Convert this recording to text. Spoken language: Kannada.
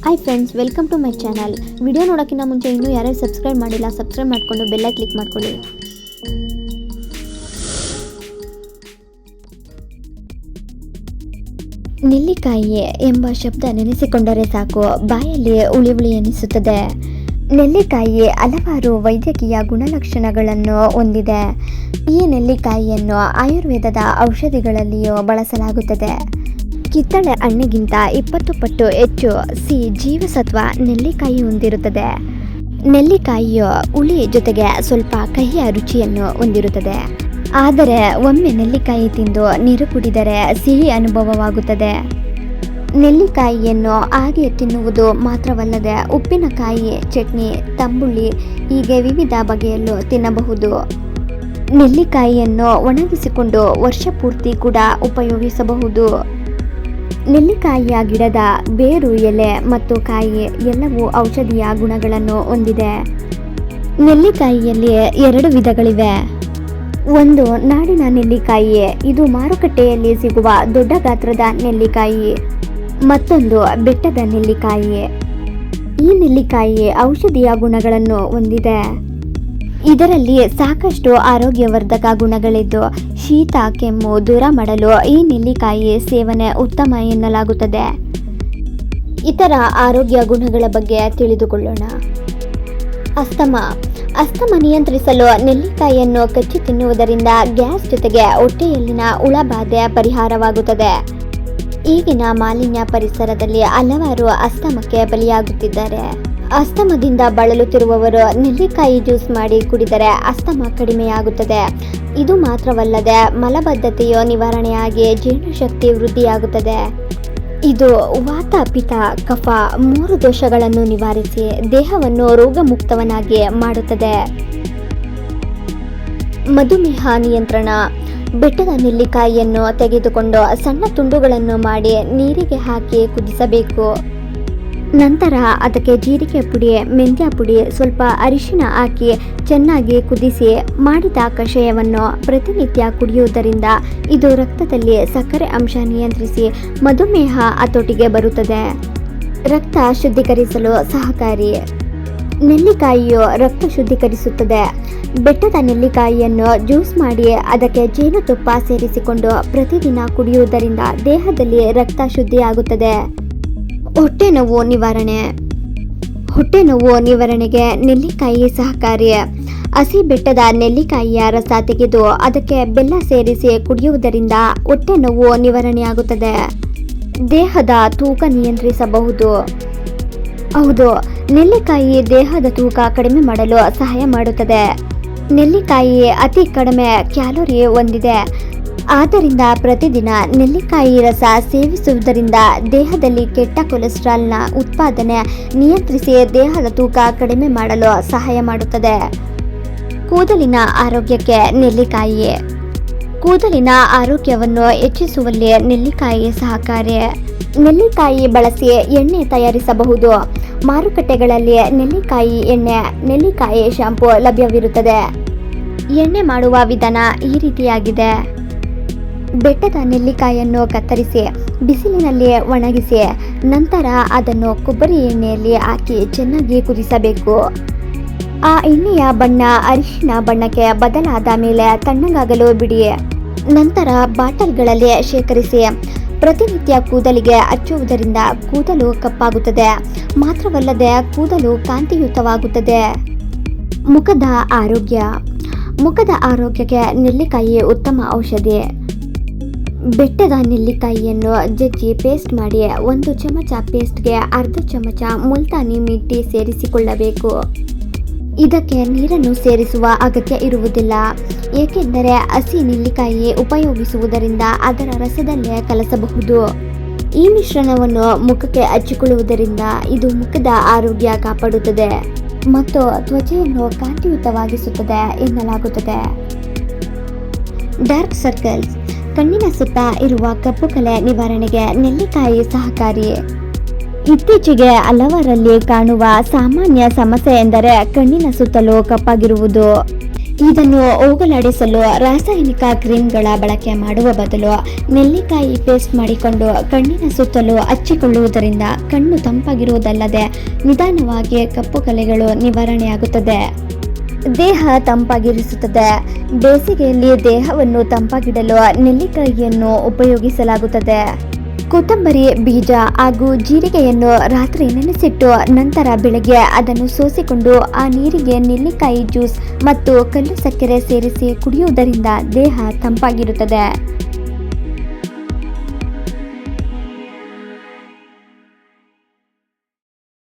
Hi friends, welcome to my channel. Video ನೋಡೋಕ್ಕಿಂತ ಮುಂಚೆ ಇನ್ನೂ ಯಾರ್ಯಾರು ಸಬ್ಸ್ಕ್ರೈಬ್ ಮಾಡಿಲ್ಲ, ಸಬ್ಸ್ಕ್ರೈಬ್ ಮಾಡಿಕೊಂಡು ಬೆಲ್ಲೈ ಕ್ಲಿಕ್ ಮಾಡ್ಕೊಳ್ಳಿ. ನೆಲ್ಲಿಕಾಯಿ ಎಂಬ ಶಬ್ದ ನೆನೆಸಿಕೊಂಡರೆ ಸಾಕು, ಬಾಯಲ್ಲಿ ಉಳಿ ಉಳಿ ಎನಿಸುತ್ತದೆ. ನೆಲ್ಲಿಕಾಯಿ ಹಲವಾರು ವೈದ್ಯಕೀಯ ಗುಣಲಕ್ಷಣಗಳನ್ನು ಹೊಂದಿದೆ. ಈ ನೆಲ್ಲಿಕಾಯಿಯನ್ನು ಆಯುರ್ವೇದದ ಔಷಧಿಗಳಲ್ಲಿಯೂ ಬಳಸಲಾಗುತ್ತದೆ. ಕಿತ್ತಳೆ ಹಣ್ಣಿಗಿಂತ 20 ಪಟ್ಟು ಹೆಚ್ಚು ಸಿ ಜೀವಸತ್ವ ನೆಲ್ಲಿಕಾಯಿ ಹೊಂದಿರುತ್ತದೆ. ನೆಲ್ಲಿಕಾಯಿಯು ಹುಳಿ ಜೊತೆಗೆ ಸ್ವಲ್ಪ ಕಹಿಯ ರುಚಿಯನ್ನು ಹೊಂದಿರುತ್ತದೆ. ಆದರೆ ಒಮ್ಮೆ ನೆಲ್ಲಿಕಾಯಿ ತಿಂದು ನೀರು ಕುಡಿದರೆ ಸಿಹಿ ಅನುಭವವಾಗುತ್ತದೆ. ನೆಲ್ಲಿಕಾಯಿಯನ್ನು ಹಾಗೆ ತಿನ್ನುವುದು ಮಾತ್ರವಲ್ಲದೆ ಉಪ್ಪಿನಕಾಯಿ, ಚಟ್ನಿ, ತಂಬುಳಿ ಹೀಗೆ ವಿವಿಧ ಬಗೆಯಲ್ಲೂ ತಿನ್ನಬಹುದು. ನೆಲ್ಲಿಕಾಯಿಯನ್ನು ಒಣಗಿಸಿಕೊಂಡು ವರ್ಷ ಪೂರ್ತಿ ಕೂಡ ಉಪಯೋಗಿಸಬಹುದು. ನೆಲ್ಲಿಕಾಯಿಯ ಗಿಡದ ಬೇರು, ಎಲೆ ಮತ್ತು ಕಾಯಿ ಎಲ್ಲವೂ ಔಷಧೀಯ ಗುಣಗಳನ್ನು ಹೊಂದಿದೆ. ನೆಲ್ಲಿಕಾಯಿಯಲ್ಲಿ 2 ವಿಧಗಳಿವೆ. ಒಂದು ನಾಡಿನ ನೆಲ್ಲಿಕಾಯಿ, ಇದು ಮಾರುಕಟ್ಟೆಯಲ್ಲಿ ಸಿಗುವ ದೊಡ್ಡ ಗಾತ್ರದ ನೆಲ್ಲಿಕಾಯಿ. ಮತ್ತೊಂದು ಬೆಟ್ಟದ ನೆಲ್ಲಿಕಾಯಿ. ಈ ನೆಲ್ಲಿಕಾಯಿ ಔಷಧೀಯ ಗುಣಗಳನ್ನು ಹೊಂದಿದೆ. ಇದರಲ್ಲಿ ಸಾಕಷ್ಟು ಆರೋಗ್ಯವರ್ಧಕ ಗುಣಗಳಿದ್ದು ಶೀತ, ಕೆಮ್ಮು ದೂರ ಮಾಡಲು ಈ ನೆಲ್ಲಿಕಾಯಿ ಸೇವನೆ ಉತ್ತಮ ಎನ್ನಲಾಗುತ್ತದೆ. ಇತರ ಆರೋಗ್ಯ ಗುಣಗಳ ಬಗ್ಗೆ ತಿಳಿದುಕೊಳ್ಳೋಣ. ಅಸ್ತಮ ನಿಯಂತ್ರಿಸಲು ನೆಲ್ಲಿಕಾಯಿಯನ್ನು ಕಚ್ಚಿ ತಿನ್ನುವುದರಿಂದ ಗ್ಯಾಸ್ ಜೊತೆಗೆ ಹೊಟ್ಟೆಯಲ್ಲಿನ ಹುಳಬಾಧೆ ಪರಿಹಾರವಾಗುತ್ತದೆ. ಈಗಿನ ಮಾಲಿನ್ಯ ಪರಿಸರದಲ್ಲಿ ಹಲವಾರು ಅಸ್ತಮಕ್ಕೆ ಬಲಿಯಾಗುತ್ತಿದ್ದಾರೆ. ಅಸ್ತಮದಿಂದ ಬಳಲುತ್ತಿರುವವರು ನೆಲ್ಲಿಕಾಯಿ ಜ್ಯೂಸ್ ಮಾಡಿ ಕುಡಿದರೆ ಅಸ್ತಮ ಕಡಿಮೆಯಾಗುತ್ತದೆ. ಇದು ಮಾತ್ರವಲ್ಲದೆ ಮಲಬದ್ಧತೆಯು ನಿವಾರಣೆಯಾಗಿ ಜೀರ್ಣಶಕ್ತಿ ವೃದ್ಧಿಯಾಗುತ್ತದೆ. ಇದು ವಾತ, ಪಿತ್ತ, ಕಫ 3 ದೋಷಗಳನ್ನು ನಿವಾರಿಸಿ ದೇಹವನ್ನು ರೋಗಮುಕ್ತವನ್ನಾಗಿ ಮಾಡುತ್ತದೆ. ಮಧುಮೇಹ ನಿಯಂತ್ರಣ. ಬೆಟ್ಟದ ನೆಲ್ಲಿಕಾಯಿಯನ್ನು ತೆಗೆದುಕೊಂಡು ಸಣ್ಣ ತುಂಡುಗಳನ್ನು ಮಾಡಿ ನೀರಿಗೆ ಹಾಕಿ ಕುದಿಸಬೇಕು. ನಂತರ ಅದಕ್ಕೆ ಜೀರಿಗೆ ಪುಡಿ, ಮೆಂತ್ಯ ಪುಡಿ, ಸ್ವಲ್ಪ ಅರಿಶಿನ ಹಾಕಿ ಚೆನ್ನಾಗಿ ಕುದಿಸಿ ಮಾಡಿದ ಕಷಾಯವನ್ನು ಪ್ರತಿನಿತ್ಯ ಕುಡಿಯುವುದರಿಂದ ಇದು ರಕ್ತದಲ್ಲಿ ಸಕ್ಕರೆ ಅಂಶ ನಿಯಂತ್ರಿಸಿ ಮಧುಮೇಹ ಹತೋಟಿಗೆ ಬರುತ್ತದೆ. ರಕ್ತ ಶುದ್ಧೀಕರಿಸಲು ಸಹಕಾರಿ. ನೆಲ್ಲಿಕಾಯಿಯು ರಕ್ತ ಶುದ್ಧೀಕರಿಸುತ್ತದೆ. ಬೆಟ್ಟದ ನೆಲ್ಲಿಕಾಯಿಯನ್ನು ಜ್ಯೂಸ್ ಮಾಡಿ ಅದಕ್ಕೆ ಜೇನುತುಪ್ಪ ಸೇರಿಸಿಕೊಂಡು ಪ್ರತಿದಿನ ಕುಡಿಯುವುದರಿಂದ ದೇಹದಲ್ಲಿ ರಕ್ತ ಶುದ್ಧಿಯಾಗುತ್ತದೆ. ಹೊಟ್ಟೆ ನೋವು ನಿವಾರಣೆಗೆ ನೆಲ್ಲಿಕಾಯಿ ಸಹಕಾರಿ. ಹಸಿ ಬೆಟ್ಟದ ನೆಲ್ಲಿಕಾಯಿಯ ರಸ ತೆಗೆದು ಅದಕ್ಕೆ ಬೆಲ್ಲ ಸೇರಿಸಿ ಕುಡಿಯುವುದರಿಂದ ಹೊಟ್ಟೆ ನೋವು ನಿವಾರಣೆಯಾಗುತ್ತದೆ. ದೇಹದ ತೂಕ ನಿಯಂತ್ರಿಸಬಹುದು. ಹೌದು, ನೆಲ್ಲಿಕಾಯಿ ದೇಹದ ತೂಕ ಕಡಿಮೆ ಮಾಡಲು ಸಹಾಯ ಮಾಡುತ್ತದೆ. ನೆಲ್ಲಿಕಾಯಿ ಅತಿ ಕಡಿಮೆ ಕ್ಯಾಲೋರಿ ಹೊಂದಿದೆ. ಆದ್ದರಿಂದ ಪ್ರತಿದಿನ ನೆಲ್ಲಿಕಾಯಿ ರಸ ಸೇವಿಸುವುದರಿಂದ ದೇಹದಲ್ಲಿ ಕೆಟ್ಟ ಕೊಲೆಸ್ಟ್ರಾಲ್ನ ಉತ್ಪಾದನೆ ನಿಯಂತ್ರಿಸಿ ದೇಹದ ತೂಕ ಕಡಿಮೆ ಮಾಡಲು ಸಹಾಯ ಮಾಡುತ್ತದೆ. ಕೂದಲಿನ ಆರೋಗ್ಯಕ್ಕೆ ನೆಲ್ಲಿಕಾಯಿ. ಕೂದಲಿನ ಆರೋಗ್ಯವನ್ನು ಹೆಚ್ಚಿಸುವಲ್ಲಿ ನೆಲ್ಲಿಕಾಯಿ ಸಹಕಾರಿ. ನೆಲ್ಲಿಕಾಯಿ ಬಳಸಿ ಎಣ್ಣೆ ತಯಾರಿಸಬಹುದು. ಮಾರುಕಟ್ಟೆಗಳಲ್ಲಿ ನೆಲ್ಲಿಕಾಯಿ ಎಣ್ಣೆ, ನೆಲ್ಲಿಕಾಯಿ ಶಾಂಪೂ ಲಭ್ಯವಿರುತ್ತದೆ. ಎಣ್ಣೆ ಮಾಡುವ ವಿಧಾನ ಈ ರೀತಿಯಾಗಿದೆ. ಬೆಟ್ಟದ ನೆಲ್ಲಿಕಾಯಿಯನ್ನು ಕತ್ತರಿಸಿ ಬಿಸಿಲಿನಲ್ಲಿ ಒಣಗಿಸಿ ನಂತರ ಅದನ್ನು ಕೊಬ್ಬರಿ ಎಣ್ಣೆಯಲ್ಲಿ ಹಾಕಿ ಚೆನ್ನಾಗಿ ಕುದಿಸಬೇಕು. ಆ ಎಣ್ಣೆಯ ಬಣ್ಣ ಅರಿಶಿನ ಬಣ್ಣಕ್ಕೆ ಬದಲಾದ ಮೇಲೆ ತಣ್ಣಗಾಗಲು ಬಿಡಿ. ನಂತರ ಬಾಟಲ್ಗಳಲ್ಲಿ ಶೇಖರಿಸಿ ಪ್ರತಿನಿತ್ಯ ಕೂದಲಿಗೆ ಹಚ್ಚುವುದರಿಂದ ಕೂದಲು ಕಪ್ಪಾಗುತ್ತದೆ. ಮಾತ್ರವಲ್ಲದೆ ಕೂದಲು ಕಾಂತಿಯುತವಾಗುತ್ತದೆ. ಮುಖದ ಆರೋಗ್ಯಕ್ಕೆ ನೆಲ್ಲಿಕಾಯಿ ಉತ್ತಮ ಔಷಧಿ. ಬೆಟ್ಟದ ನೆಲ್ಲಿಕಾಯಿಯನ್ನು ಜಜ್ಜಿ ಪೇಸ್ಟ್ ಮಾಡಿ 1 ಚಮಚ ಪೇಸ್ಟ್ಗೆ ಅರ್ಧ ಚಮಚ ಮುಲ್ತಾನಿ ಮಿಟ್ಟಿ ಸೇರಿಸಿಕೊಳ್ಳಬೇಕು. ಇದಕ್ಕೆ ನೀರನ್ನು ಸೇರಿಸುವ ಅಗತ್ಯ ಇರುವುದಿಲ್ಲ, ಏಕೆಂದರೆ ಹಸಿ ನೆಲ್ಲಿಕಾಯಿ ಉಪಯೋಗಿಸುವುದರಿಂದ ಅದರ ರಸದಲ್ಲೇ ಕಲಸಬಹುದು. ಈ ಮಿಶ್ರಣವನ್ನು ಮುಖಕ್ಕೆ ಹಚ್ಚಿಕೊಳ್ಳುವುದರಿಂದ ಇದು ಮುಖದ ಆರೋಗ್ಯ ಕಾಪಾಡುತ್ತದೆ ಮತ್ತು ತ್ವಚೆಯನ್ನು ಕಾಂತಿಯುತವಾಗಿಸುತ್ತದೆ ಎನ್ನಲಾಗುತ್ತದೆ. Dark circles. ಕಣ್ಣಿನ ಸುತ್ತ ಇರುವ ಕಪ್ಪು ಕಲೆ ನಿವಾರಣೆಗೆ ನೆಲ್ಲಿಕಾಯಿ ಸಹಕಾರಿ. ಇತ್ತೀಚೆಗೆ ಹಲವರಲ್ಲಿ ಕಾಣುವ ಸಾಮಾನ್ಯ ಸಮಸ್ಯೆ ಎಂದರೆ ಕಣ್ಣಿನ ಸುತ್ತಲೂ ಕಪ್ಪಾಗಿರುವುದು. ಇದನ್ನು ಹೋಗಲಾಡಿಸಲು ರಾಸಾಯನಿಕ ಕ್ರೀಮ್ಗಳ ಬಳಕೆ ಮಾಡುವ ಬದಲು ನೆಲ್ಲಿಕಾಯಿ ಪೇಸ್ಟ್ ಮಾಡಿಕೊಂಡು ಕಣ್ಣಿನ ಸುತ್ತಲೂ ಹಚ್ಚಿಕೊಳ್ಳುವುದರಿಂದ ಕಣ್ಣು ತಂಪಾಗಿರುವುದಲ್ಲದೆ ನಿಧಾನವಾಗಿ ಕಪ್ಪು ಕಲೆಗಳು ನಿವಾರಣೆಯಾಗುತ್ತದೆ. ದೇಹ ತಂಪಾಗಿರಿಸುತ್ತದೆ. ಬೇಸಿಗೆಯಲ್ಲಿ ದೇಹವನ್ನು ತಂಪಾಗಿಡಲು ನೆಲ್ಲಿಕಾಯಿಯನ್ನು ಉಪಯೋಗಿಸಲಾಗುತ್ತದೆ. ಕೊತ್ತಂಬರಿ ಬೀಜ ಹಾಗೂ ಜೀರಿಗೆಯನ್ನು ರಾತ್ರಿ ನೆನೆಸಿಟ್ಟು ನಂತರ ಬೆಳಗ್ಗೆ ಅದನ್ನು ಸೋಸಿಕೊಂಡು ಆ ನೀರಿಗೆ ನೆಲ್ಲಿಕಾಯಿ ಜ್ಯೂಸ್ ಮತ್ತು ಕಲ್ಲು ಸಕ್ಕರೆ ಸೇರಿಸಿ ಕುಡಿಯುವುದರಿಂದ ದೇಹ ತಂಪಾಗಿರುತ್ತದೆ.